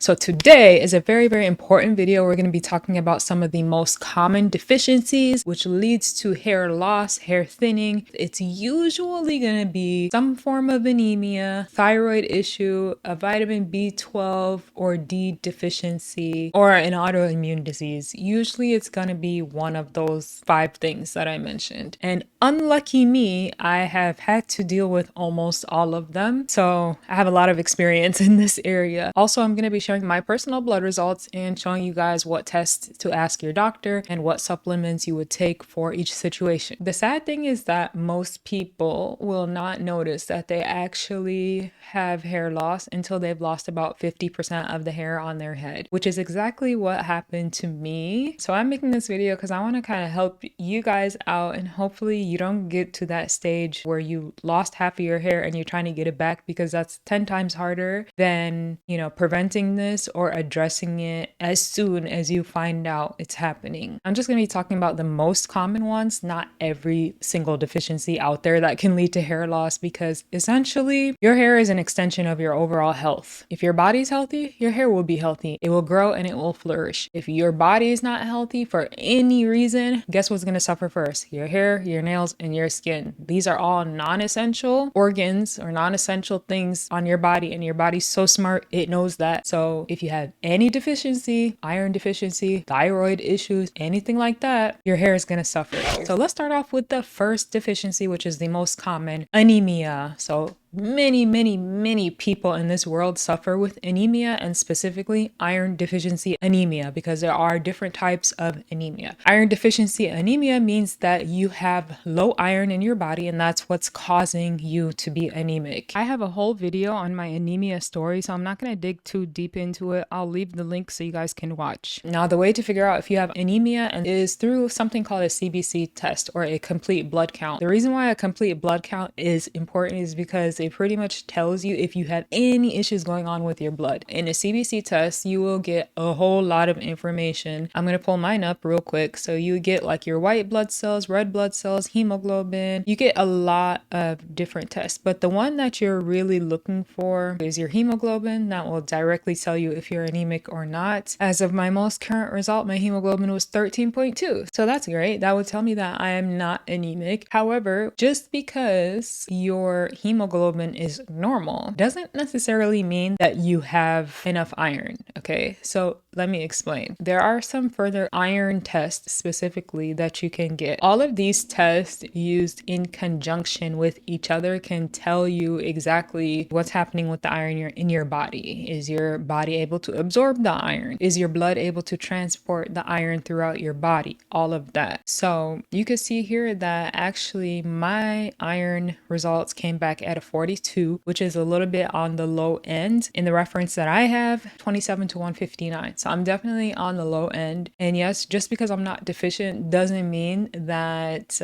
So today is a very, very important video. We're going to be talking about some of the most common deficiencies, which leads to hair loss, hair thinning. It's usually going to be some form of anemia, thyroid issue, a vitamin B12 or D deficiency, or an autoimmune disease. Usually it's going to be one of those 5 things that I mentioned. And unlucky me, I have had to deal with almost all of them. So I have a lot of experience in this area. Also, I'm going to be sharing my personal blood results and showing you guys what tests to ask your doctor and what supplements you would take for each situation. The sad thing is that most people will not notice that they actually have hair loss until they've lost about 50% of the hair on their head, which is exactly what happened to me. So I'm making this video because I want to kind of help you guys out, and hopefully you don't get to that stage where you lost half of your hair and you're trying to get it back, because that's 10 times harder than, preventing this or addressing it as soon as you find out it's happening. I'm just going to be talking about the most common ones, not every single deficiency out there that can lead to hair loss, because essentially your hair is an extension of your overall health. If your body's healthy, your hair will be healthy. It will grow and it will flourish. If your body is not healthy for any reason, guess what's going to suffer first? Your hair, your nails, and your skin. These are all non-essential organs or non-essential things on your body, and your body's so smart, it knows that. So if you have any deficiency, iron deficiency, thyroid issues, anything like that, your hair is going to suffer. So let's start off with the first deficiency, which is the most common: anemia. So many people in this world suffer with anemia, and specifically iron deficiency anemia, because there are different types of anemia. Iron deficiency anemia means that you have low iron in your body, and that's what's causing you to be anemic. I have a whole video on my anemia story, so I'm not going to dig too deep into it. I'll leave the link so you guys can watch. Now, the way to figure out if you have anemia is through something called a CBC test, or a complete blood count. The reason why a complete blood count is important is because it pretty much tells you if you have any issues going on with your blood. In a CBC test, you will get a whole lot of information. I'm going to pull mine up real quick. So you get like your white blood cells, red blood cells, hemoglobin. You get a lot of different tests, but the one that you're really looking for is your hemoglobin. That will directly tell you if you're anemic or not. As of my most current result, my hemoglobin was 13.2. So that's great. That would tell me that I am not anemic. However, just because your hemoglobin is normal doesn't necessarily mean that you have enough iron. Okay, so let me explain. There are some further iron tests specifically that you can get. All of these tests used in conjunction with each other can tell you exactly what's happening with the iron in your body. Is your body able to absorb the iron? Is your blood able to transport the iron throughout your body? All of that. So you can see here that actually my iron results came back at a 42, which is a little bit on the low end. In the reference that I have, 27 to 159. So I'm definitely on the low end. And yes, just because I'm not deficient doesn't mean that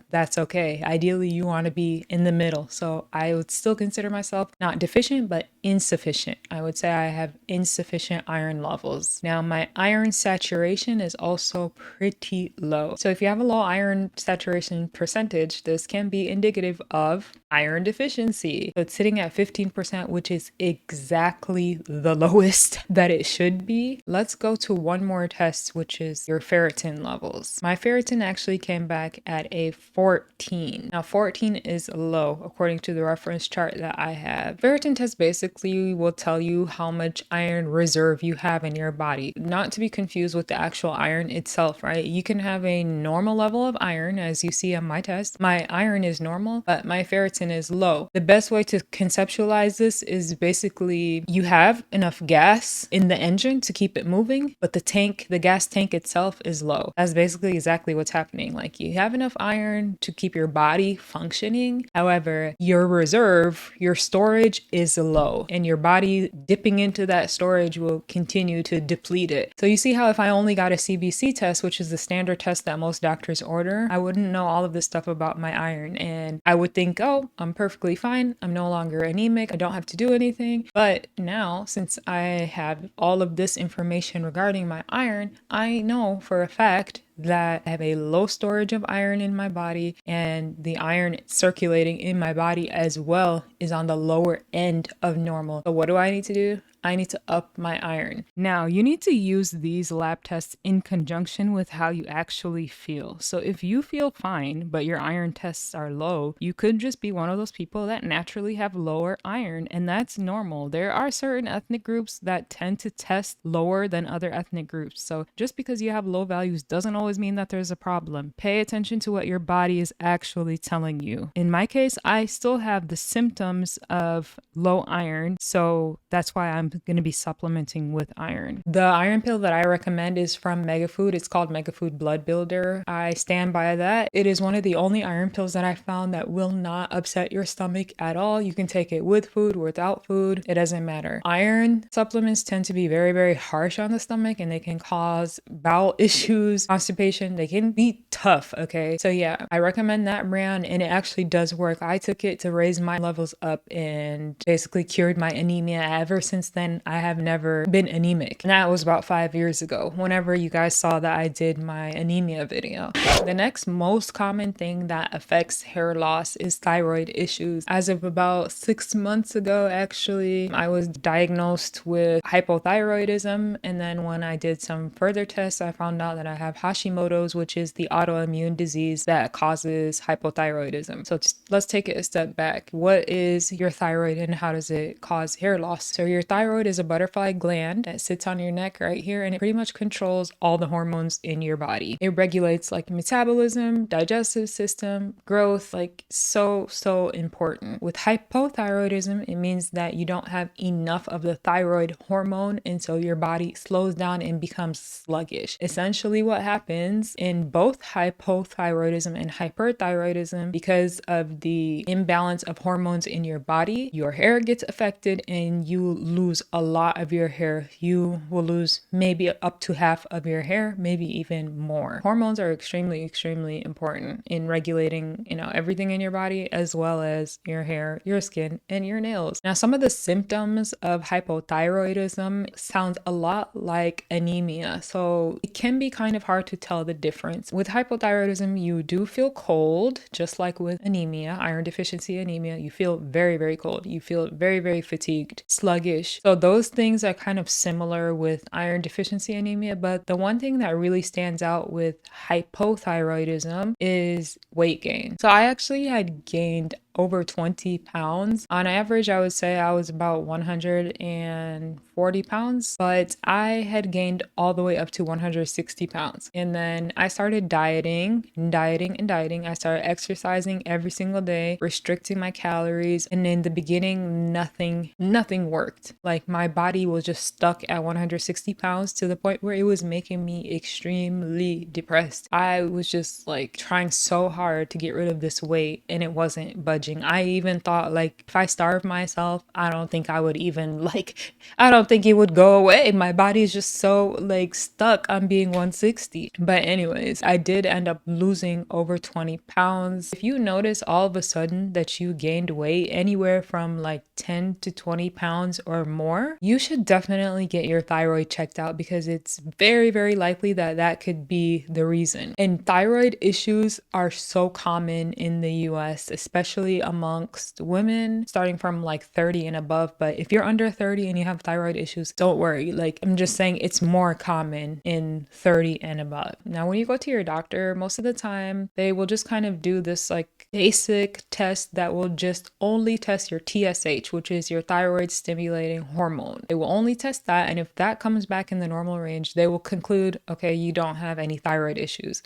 that's okay. Ideally, you want to be in the middle. So I would still consider myself not deficient, but insufficient. I would say I have insufficient iron levels. Now, my iron saturation is also pretty low. So if you have a low iron saturation percentage, this can be indicative of iron deficiency. So it's sitting at 15%, which is exactly the lowest that it should be. Let's go to one more test, which is your ferritin levels. My ferritin actually came back at a 14. Now, 14 is low according to the reference chart that I have. Ferritin test basically will tell you how much iron reserve you have in your body. Not to be confused with the actual iron itself, right? You can have a normal level of iron, as you see on my test. My iron is normal, but my ferritin is low. The best way to conceptualize this is basically you have enough gas in the engine to keep it moving, but the gas tank itself is low. That's basically exactly what's happening. Like, you have enough iron to keep your body functioning. However, your reserve, your storage is low, and your body dipping into that storage will continue to deplete it. So you see how if I only got a CBC test, which is the standard test that most doctors order, I wouldn't know all of this stuff about my iron, and I would think, oh, I'm perfectly fine. I'm no longer anemic. I don't have to do anything. But now, since I have all of this information regarding my iron, I know for a fact that I have a low storage of iron in my body, and the iron circulating in my body as well is on the lower end of normal. So what do I need to do? I need to up my iron. Now, you need to use these lab tests in conjunction with how you actually feel. So if you feel fine, but your iron tests are low, you could just be one of those people that naturally have lower iron, and that's normal. There are certain ethnic groups that tend to test lower than other ethnic groups. So just because you have low values doesn't always mean that there's a problem. Pay attention to what your body is actually telling you. In my case, I still have the symptoms of low iron, so that's why I'm going to be supplementing with iron. The iron pill that I recommend is from Megafood. It's called Megafood Blood Builder. I stand by that. It is one of the only iron pills that I found that will not upset your stomach at all. You can take it with food, without food. It doesn't matter. Iron supplements tend to be very, very harsh on the stomach, and they can cause bowel issues, constipation. They can be tough, okay? So yeah, I recommend that brand, and it actually does work. I took it to raise my levels up and basically cured my anemia. Ever since then, I have never been anemic. And that was about 5 years ago, whenever you guys saw that I did my anemia video. The next most common thing that affects hair loss is thyroid issues. As of about 6 months ago, actually, I was diagnosed with hypothyroidism. And then when I did some further tests, I found out that I have Hashimoto's, which is the autoimmune disease that causes hypothyroidism. So let's take it a step back. What is your thyroid and how does it cause hair loss? So your thyroid is a butterfly gland that sits on your neck right here, and it pretty much controls all the hormones in your body. It regulates like metabolism, digestive system, growth, like so important. With hypothyroidism, it means that you don't have enough of the thyroid hormone, and so your body slows down and becomes sluggish. Essentially what happens in both hypothyroidism and hyperthyroidism, because of the imbalance of hormones in your body, your hair gets affected and you lose a lot of your hair. You will lose maybe up to half of your hair, maybe even more. Hormones are extremely important in regulating, everything in your body, as well as your hair, your skin, and your nails. Now, some of the symptoms of hypothyroidism sounds a lot like anemia, so it can be kind of hard to tell the difference. With hypothyroidism, you do feel cold, just like with anemia, iron deficiency anemia. You feel very, very cold. You feel very, very fatigued, sluggish. So those things are kind of similar with iron deficiency anemia, but the one thing that really stands out with hypothyroidism is weight gain. So I actually had gained over 20 pounds. On average, I would say I was about 140 pounds, but I had gained all the way up to 160 pounds. And then I started dieting. I started exercising every single day, restricting my calories. And in the beginning, nothing worked. Like my body was just stuck at 160 pounds to the point where it was making me extremely depressed. I was just like trying so hard to get rid of this weight, and it wasn't budging. I even thought like if I starve myself, I don't think it would go away. My body is just so like stuck on being 160. But anyways, I did end up losing over 20 pounds. If you notice all of a sudden that you gained weight anywhere from like 10 to 20 pounds or more, you should definitely get your thyroid checked out, because it's very, very likely that that could be the reason. And thyroid issues are so common in the US, especially amongst women starting from like 30 and above. But if you're under 30 and you have thyroid issues, don't worry. Like I'm just saying it's more common in 30 and above. Now, when you go to your doctor, most of the time they will just kind of do this like basic test that will just only test your TSH, which is your thyroid stimulating hormone. They will only test that. And if that comes back in the normal range, they will conclude, okay, you don't have any thyroid issues.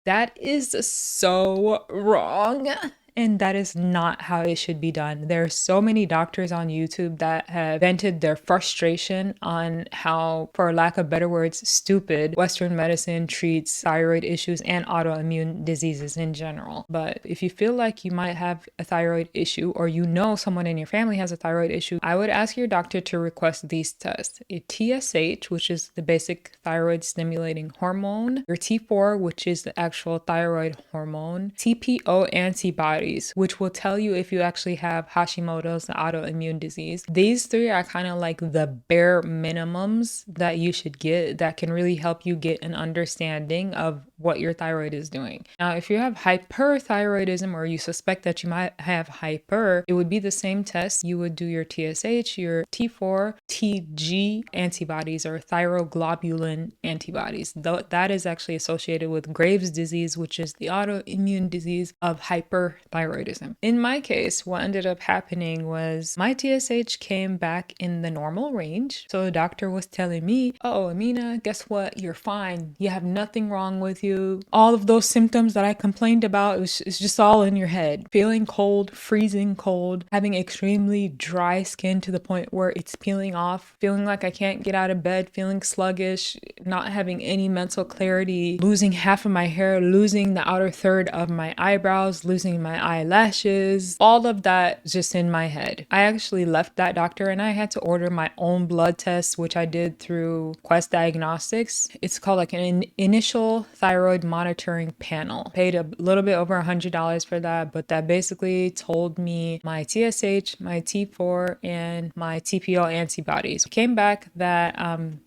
That is so wrong. And that is not how it should be done. There are so many doctors on YouTube that have vented their frustration on how, for lack of better words, stupid Western medicine treats thyroid issues and autoimmune diseases in general. But if you feel like you might have a thyroid issue, or you know someone in your family has a thyroid issue, I would ask your doctor to request these tests: a TSH, which is the basic thyroid stimulating hormone, your T4, which is the actual thyroid hormone, TPO antibodies, which will tell you if you actually have Hashimoto's, the autoimmune disease. These three are kind of like the bare minimums that you should get that can really help you get an understanding of what your thyroid is doing. Now, if you have hyperthyroidism or you suspect that you might have hyper, it would be the same test. You would do your TSH, your T4, TG antibodies or thyroglobulin antibodies. That is actually associated with Graves' disease, which is the autoimmune disease of hyperthyroidism. In my case, what ended up happening was my TSH came back in the normal range. So the doctor was telling me, oh, Amena, guess what? You're fine. You have nothing wrong with you. All of those symptoms that I complained about, it's just all in your head. Feeling cold, freezing cold, having extremely dry skin to the point where it's peeling off, feeling like I can't get out of bed, feeling sluggish, not having any mental clarity, losing half of my hair, losing the outer third of my eyebrows, losing my eyelashes, all of that just in my head. I actually left that doctor and I had to order my own blood test, which I did through Quest Diagnostics. It's called like an initial thyroid monitoring panel. Paid a little bit over $100 for that, but that basically told me my TSH, my T4, and my TPO antibodies. It came back that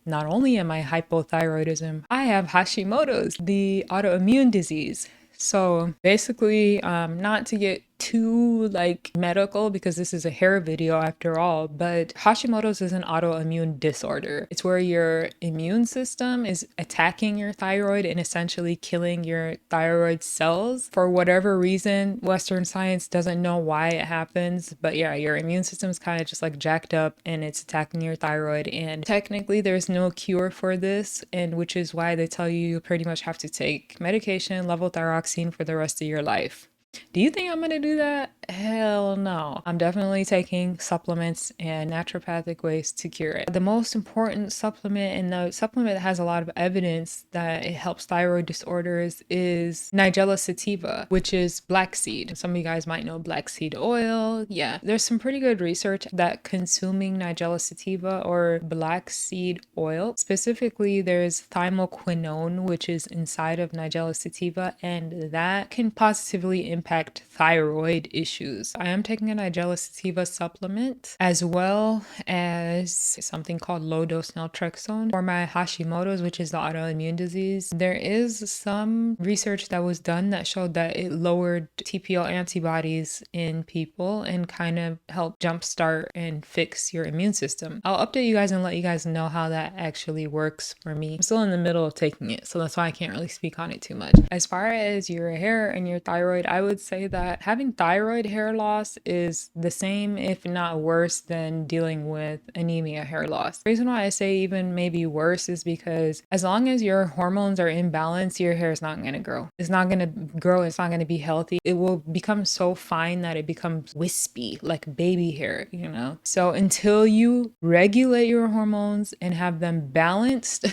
not only am I hypothyroidism, I have Hashimoto's, the autoimmune disease. So basically, not to get too like medical because this is a hair video after all, but Hashimoto's is an autoimmune disorder. It's where your immune system is attacking your thyroid and essentially killing your thyroid cells. For whatever reason, Western science doesn't know why it happens, but yeah, your immune system is kind of just like jacked up and it's attacking your thyroid, and technically there's no cure for this, and which is why they tell you pretty much have to take medication, levothyroxine for the rest of your life. Do you think I'm going to do that? Hell no. I'm definitely taking supplements and naturopathic ways to cure it. The most important supplement, and the supplement that has a lot of evidence that it helps thyroid disorders, is Nigella sativa, which is black seed. Some of you guys might know black seed oil. Yeah, there's some pretty good research that consuming Nigella sativa or black seed oil, specifically there's thymoquinone, which is inside of Nigella sativa, and that can positively impact thyroid issues. I am taking a Nigella sativa supplement as well as something called low dose naltrexone for my Hashimoto's, which is the autoimmune disease. There is some research that was done that showed that it lowered TPO antibodies in people and kind of helped jumpstart and fix your immune system. I'll update you guys and let you guys know how that actually works for me. I'm still in the middle of taking it, so that's why I can't really speak on it too much. As far as your hair and your thyroid, I would say that having thyroid hair loss is the same, if not worse, than dealing with anemia hair loss. The reason why I say even maybe worse is because as long as your hormones are in balance, your hair is not going to grow. It's not going to grow. It's not going to be healthy. It will become so fine that it becomes wispy, like baby hair, you know? So until you regulate your hormones and have them balanced,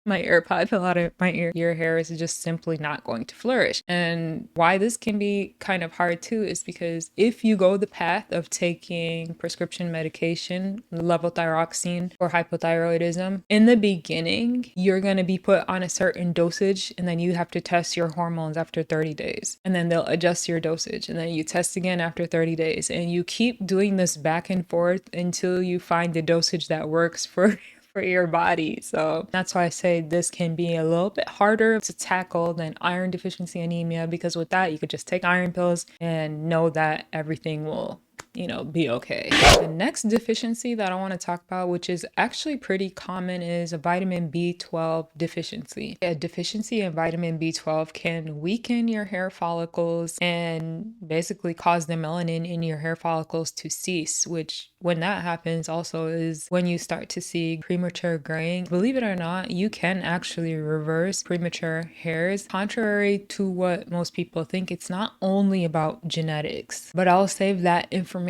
my AirPod fell out of my ear. Your hair is just simply not going to flourish. And why this can be kind of hard too is because if you go the path of taking prescription medication, levothyroxine for hypothyroidism, in the beginning, you're going to be put on a certain dosage and then you have to test your hormones after 30 days. And then they'll adjust your dosage and then you test again after 30 days. And you keep doing this back and forth until you find the dosage that works for your body. So that's why I say this can be a little bit harder to tackle than iron deficiency anemia, because with that you could just take iron pills and know that everything will be okay. The next deficiency that I want to talk about, which is actually pretty common, is a vitamin B12 deficiency. A deficiency in vitamin B12 can weaken your hair follicles and basically cause the melanin in your hair follicles to cease, which when that happens also is when you start to see premature graying. Believe it or not, you can actually reverse premature hairs. Contrary to what most people think, it's not only about genetics, but I'll save that information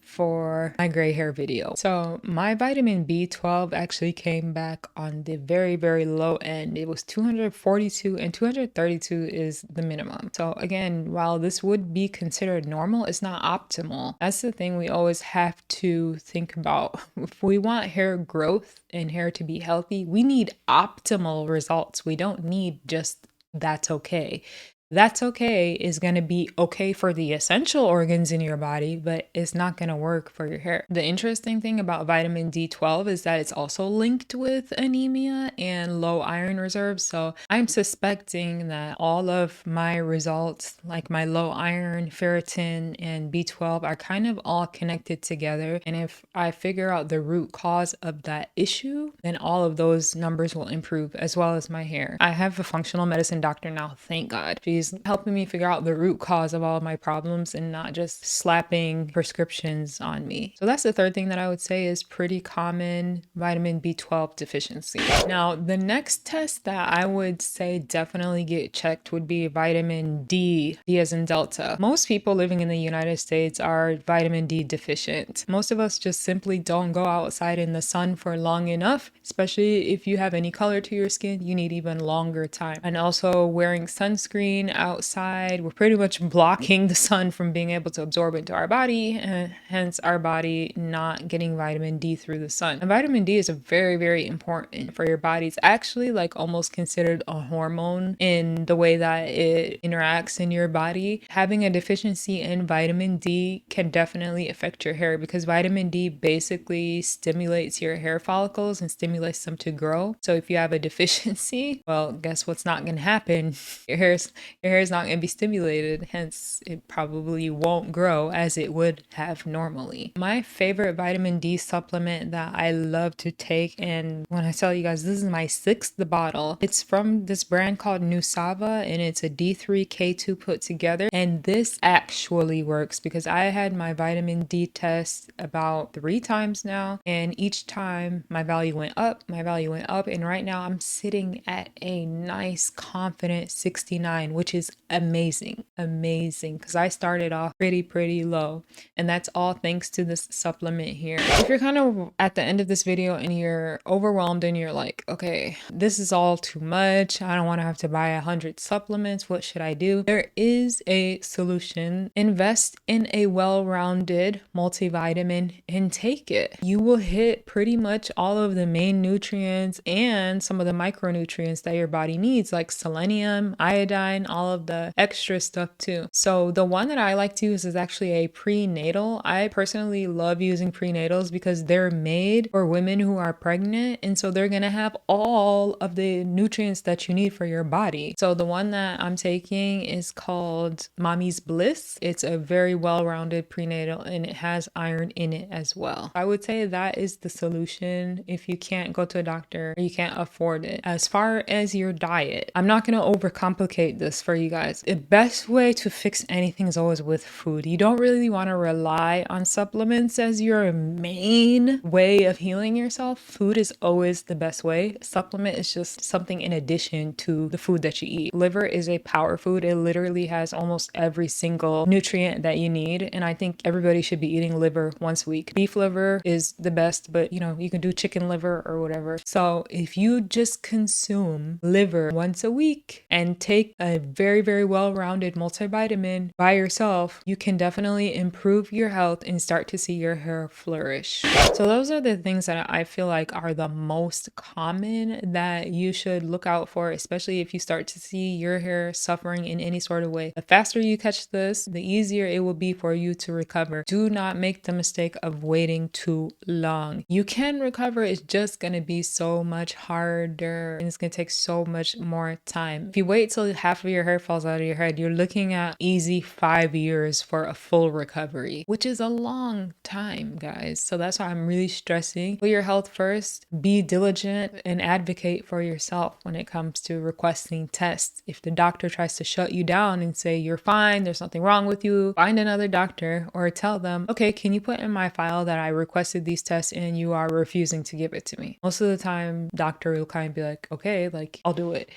for my gray hair video. So my vitamin B12 actually came back on the very, very low end. It was 242 and 232 is the minimum. So again, while this would be considered normal, it's not optimal. That's the thing we always have to think about. If we want hair growth and hair to be healthy, we need optimal results. We don't need just that's okay. That's okay is going to be okay for the essential organs in your body, but it's not going to work for your hair. The interesting thing about vitamin D12 is that it's also linked with anemia and low iron reserves. So I'm suspecting that all of my results, like my low iron, ferritin, and B12, are kind of all connected together. And if I figure out the root cause of that issue, then all of those numbers will improve, as well as my hair. I have a functional medicine doctor now, thank God. She's helping me figure out the root cause of all of my problems and not just slapping prescriptions on me. So that's the third thing that I would say is pretty common vitamin B12 deficiency. Now, the next test that I would say definitely get checked would be vitamin D, D as in Delta. Most people living in the United States are vitamin D deficient. Most of us just simply don't go outside in the sun for long enough, especially if you have any color to your skin, you need even longer time. And also wearing sunscreen outside, we're pretty much blocking the sun from being able to absorb into our body, and hence our body not getting vitamin D through the sun. And vitamin D is a very, very important for your body. It's actually like almost considered a hormone in the way that it interacts in your body. Having a deficiency in vitamin D can definitely affect your hair because vitamin D basically stimulates your hair follicles and stimulates them to grow. So if you have a deficiency, well, guess what's not going to happen? Your hair is not going to be stimulated, hence it probably won't grow as it would have normally. My favorite vitamin D supplement that I love to take, and when I tell you guys, this is my 6th bottle. It's from this brand called Nusava, and it's a D3K2 put together. And this actually works because I had my vitamin D test about 3 times now, and each time my value went up, and right now I'm sitting at a nice confident 69, which is amazing because I started off pretty low, and that's all thanks to this supplement here. If you're kind of at the end of this video and you're overwhelmed and you're like, okay, this is all too much, I don't want to have to buy 100 supplements, what should I do? There is a solution. Invest in a well-rounded multivitamin and take it. You will hit pretty much all of the main nutrients and some of the micronutrients that your body needs, like selenium, iodine, all of the extra stuff too. So the one that I like to use is actually a prenatal. I personally love using prenatals because they're made for women who are pregnant, and so they're gonna have all of the nutrients that you need for your body. So the one that I'm taking is called Mommy's Bliss. It's a very well-rounded prenatal and it has iron in it as well. I would say that is the solution if you can't go to a doctor or you can't afford it. As far as your diet, I'm not going to overcomplicate this for you guys. The best way to fix anything is always with food. You don't really want to rely on supplements as your main way of healing yourself. Food is always the best way. Supplement is just something in addition to the food that you eat. Liver is a power food. It literally has almost every single nutrient that you need, and I think everybody should be eating liver once a week. Beef liver is the best, but you know, you can do chicken liver or whatever. So if you just consume liver once a week and take a very well-rounded multivitamin by yourself, you can definitely improve your health and start to see your hair flourish. So those are the things that I feel like are the most common that you should look out for, especially if you start to see your hair suffering in any sort of way. The faster you catch this, the easier it will be for you to recover. Do not make the mistake of waiting too long. You can recover, it's just gonna be so much harder and it's gonna take so much more time. If you wait till half of your hair falls out of your head, you're looking at easy 5 years for a full recovery, which is a long time, guys. So that's why I'm really stressing, put your health first, be diligent and advocate for yourself when it comes to requesting tests. If the doctor tries to shut you down and say you're fine, there's nothing wrong with you, find another doctor or tell them, okay, can you put in my file that I requested these tests and you are refusing to give it to me? Most of the time, doctor will kind of be like, okay, like I'll do it.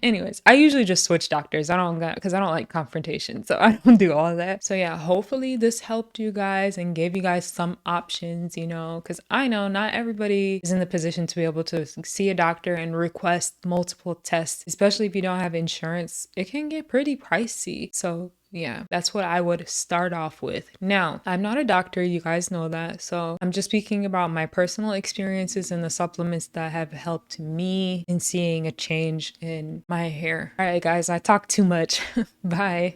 Anyways, I usually just switch doctors. Because I don't like confrontation, so I don't do all of that. So yeah, hopefully this helped you guys and gave you guys some options, you know, because I know not everybody is in the position to be able to see a doctor and request multiple tests, especially if you don't have insurance. It can get pretty pricey. So yeah, that's what I would start off with. Now, I'm not a doctor, you guys know that. So I'm just speaking about my personal experiences and the supplements that have helped me in seeing a change in my hair. All right, guys, I talked too much. Bye.